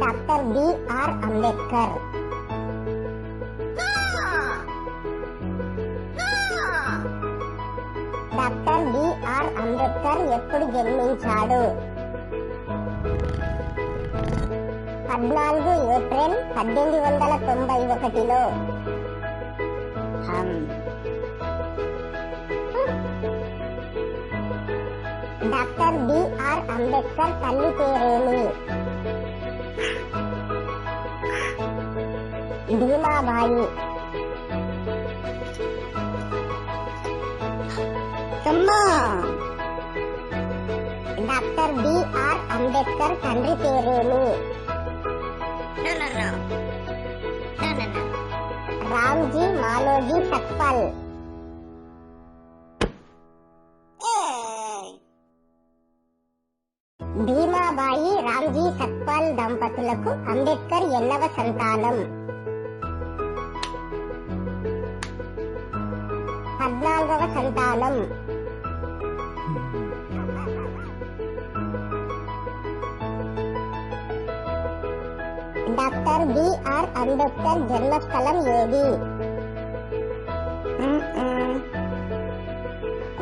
Doctor BR Ambedkar. Doctor BR Ambedkar ఎప్పుడు జన్మించాడు? 14 April 1891లో. డాక్టర్ బిఆర్ అంబేద్కర్ తల్లి పేరేమి? భీమాబాయి. డాక్టర్ బిఆర్ అంబేద్కర్ తండ్రి పేరేమి? రామ్జీ మాలోజీ సత్పాల్. భీమాబాయి రామ్జీ సత్పాల్ దంపతులకు అంబేద్కర్ ఎన్నవ సంతానం? 14వ సంతానం. డాక్టర్ బిఆర్ అంబేద్కర్ జన్మస్థలం ఏది?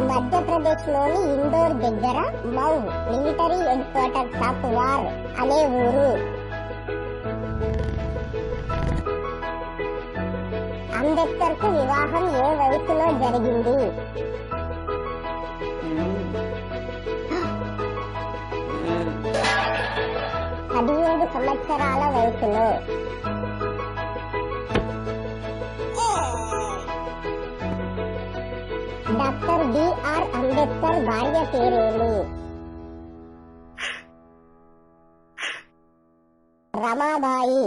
మధ్యప్రదేశ్ లోని ఇండోర్ దగ్గర మౌ military head quarters of war అనే ఊరు. అంబేద్కర్ కు వివాహం ఏ వయసులో జరిగింది? 17 సంవత్సరాల వయసులో. డాక్టర్ బిఆర్ అంబేద్కర్ భార్య పేరేమి? రమాబాయి.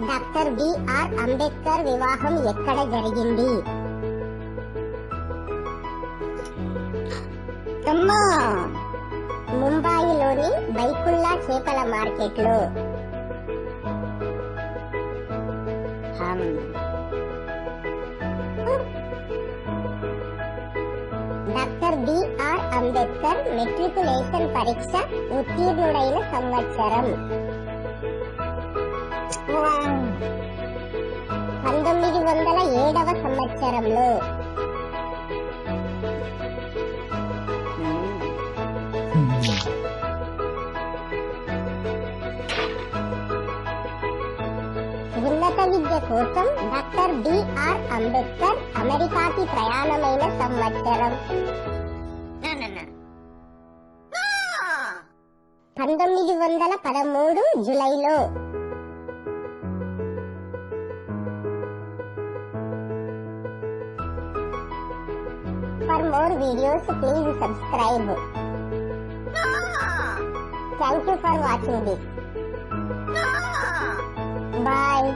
డాక్టర్ బిఆర్ అంబేద్కర్ వివాహం ఎక్కడ జరిగింది? ముంబాయిలోని బైకుల్లా చేపల మార్కెట్లో. డాక్టర్ బిఆర్ అంబేద్కర్ మెట్రికులేషన్ పరీక్ష ఉత్తీర్ణుడైన సంవత్సరం? 1907వ సంవత్సరంలో. ఉన్నత విద్య కోసం డాక్టర్ బిఆర్ అంబేద్కర్ అమెరికాకి ప్రయాణమైన సంవత్సరం? 1913 జూలైలో. For more videos, please subscribe. Thank you for watching this. Bye.